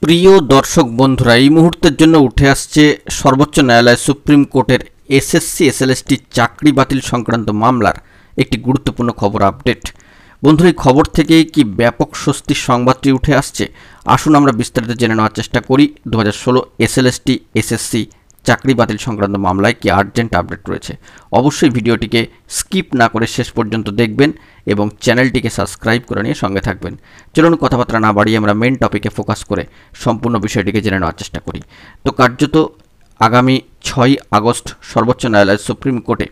প্রিয় দর্শক বন্ধুরা, এই মুহূর্তের জন্য উঠে আসছে সর্বোচ্চ ন্যায়ালয় সুপ্রিম কোর্টের এসএসসি এসএলএসটি চাকরি বাতিল সংক্রান্ত মামলার একটি গুরুত্বপূর্ণ খবর আপডেট। বন্ধুরা, এই খবর থেকেই কি ব্যাপক স্বস্তির সংবাদটি উঠে আসছে? আসুন আমরা বিস্তারিত জেনে নেওয়ার চেষ্টা করি 2016 এসএলএসটি এসএসসি চাকরি বাতিল সংক্রান্ত মামলায় কি আর্জেন্ট আপডেট রয়েছে। অবশ্যই ভিডিওটিকে স্কিপ না করে শেষ পর্যন্ত দেখবেন এবং চ্যানেলটিকে সাবস্ক্রাইব করে নিয়ে সঙ্গে থাকবেন। চলুন কথাবার্তা না বাড়িয়ে আমরা মেন টপিকে ফোকাস করে সম্পূর্ণ বিষয়টিকে জেনে নেওয়ার চেষ্টা করি। তো কার্যত আগামী 6 আগস্ট সর্বোচ্চ ন্যায়ালয়ের সুপ্রিম কোর্টে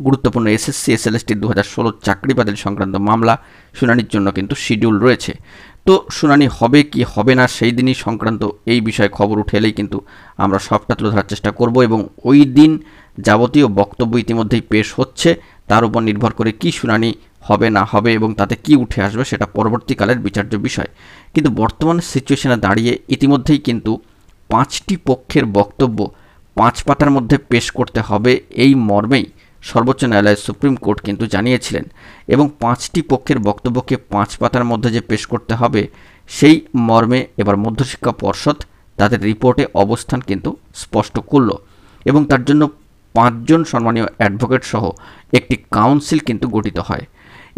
গুরুত্বপূর্ণ এসএসসি এসএলএসটি 2016 চাকরি বাতিল সংক্রান্ত মামলা শুনানির জন্য কিন্তু শিডিউল রয়েছে। তো শুনানি হবে কি হবে না সেই দিনই সংক্রান্ত এই বিষয়ে খবর উঠে এলেই কিন্তু আমরা সবটা তুলে ধরার চেষ্টা করব এবং ওই দিন যাবতীয় বক্তব্য ইতিমধ্যেই পেশ হচ্ছে, তার উপর নির্ভর করে কি শুনানি হবে না হবে এবং তাতে কি উঠে আসবে সেটা পরবর্তীকালের বিচার্য বিষয়। কিন্তু বর্তমান সিচুয়েশনে দাঁড়িয়ে ইতিমধ্যেই কিন্তু 5টি পক্ষের বক্তব্য 5 পাতার মধ্যে পেশ করতে হবে এই মর্মেই সর্বোচ্চ ন্যায়ালয়ের সুপ্রিম কোর্ট কিন্তু জানিয়েছিলেন এবং 5টি পক্ষের বক্তব্যকে 5 পাতার মধ্যে যে পেশ করতে হবে সেই মর্মে এবার মধ্যশিক্ষা পর্ষদ তাদের রিপোর্টে অবস্থান কিন্তু স্পষ্ট করল এবং তার জন্য 5 জন সম্মানীয় অ্যাডভোকেট সহ একটি কাউন্সিল কিন্তু গঠিত হয়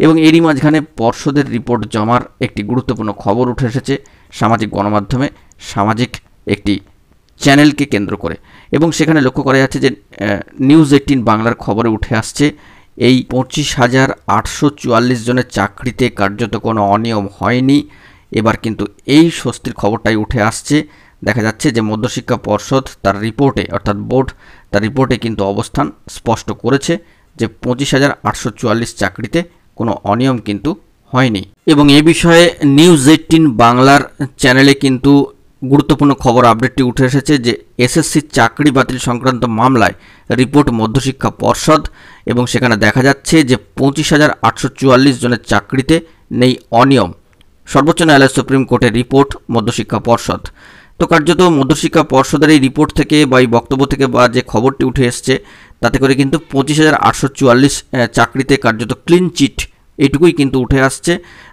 এবং এরই মাঝখানে পর্ষদের রিপোর্ট জমার একটি গুরুত্বপূর্ণ খবর উঠে এসেছে সামাজিক গণমাধ্যমে, সামাজিক একটি চ্যানেলকে কেন্দ্র করে এবং সেখানে লক্ষ্য করা যাচ্ছে যে নিউজ 18 বাংলার খবরে উঠে আসছে এই 25,844 জনের চাকরিতে কার্যত কোনো অনিয়ম হয়নি। এবার কিন্তু এই স্বস্তির খবরটাই উঠে আসছে। দেখা যাচ্ছে যে মধ্যশিক্ষা পর্ষদ তার রিপোর্টে অর্থাৎ বোর্ড তার রিপোর্টে কিন্তু অবস্থান স্পষ্ট করেছে যে 25,844 চাকরিতে কোনো অনিয়ম কিন্তু হয়নি এবং এ বিষয়ে নিউজ 18 বাংলার চ্যানেলে কিন্তু গুরুত্বপূর্ণ খবর আপডেটটি উঠে এসেছে যে এসএসসি চাকরি বাতিল সংক্রান্ত মামলায় রিপোর্ট মধ্যশিক্ষা পর্ষদ এবং সেখানে দেখা যাচ্ছে যে 25,844 জনের চাকরিতে নেই অনিয়ম। সর্বোচ্চ ন্যায়ালয় সুপ্রিম কোর্টের রিপোর্ট মধ্যশিক্ষা পর্ষদ। তো কার্যত মধ্যশিক্ষা পর্ষদের এই রিপোর্ট থেকে বা এই বক্তব্য থেকে বা যে খবরটি উঠে এসছে তাতে করে কিন্তু 25,844 চাকরিতে কার্যত ক্লিন চিট এইটুকুই কিন্তু উঠে আসছে।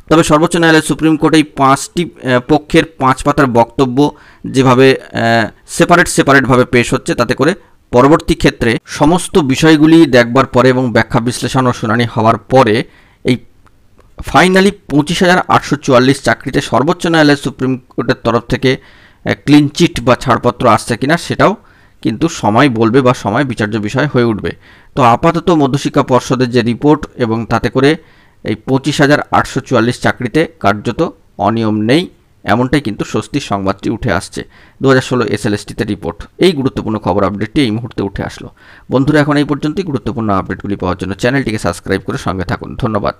তবে সর্বোচ্চ ন্যায়ালয় সুপ্রিম কোর্টে এই 5টি পক্ষের 5 পাতার বক্তব্য যেভাবে সেপারেটভাবে পেশ হচ্ছে তাতে করে পরবর্তী ক্ষেত্রে সমস্ত বিষয়গুলি দেখবার পরে এবং ব্যাখ্যা বিশ্লেষণ ও শুনানি হওয়ার পরে এই ফাইনালি 25,844 চাকরিতে সর্বোচ্চ ন্যায়ালয় সুপ্রিম কোর্টের তরফ থেকে ক্লিন চিট বা ছাড়পত্র আসছে কিনা সেটাও কিন্তু সময় বলবে বা সময় বিচার্য বিষয় হয়ে উঠবে। তো আপাতত মধ্যশিক্ষা পর্ষদের যে রিপোর্ট এবং তাতে করে এই 25,844 চাকরিতে কার্যত অনিয়ম নেই এমনটাই কিন্তু স্বস্তির সংবাদটি উঠে আসছে 2016 এসএলএসটিতে রিপোর্ট। এই গুরুত্বপূর্ণ খবর আপডেটটি এই মুহূর্তে উঠে আসলো। বন্ধুরা, এখন এই পর্যন্তই। গুরুত্বপূর্ণ আপডেটগুলি পাওয়ার জন্য চ্যানেলটিকে সাবস্ক্রাইব করে সঙ্গে থাকুন। ধন্যবাদ।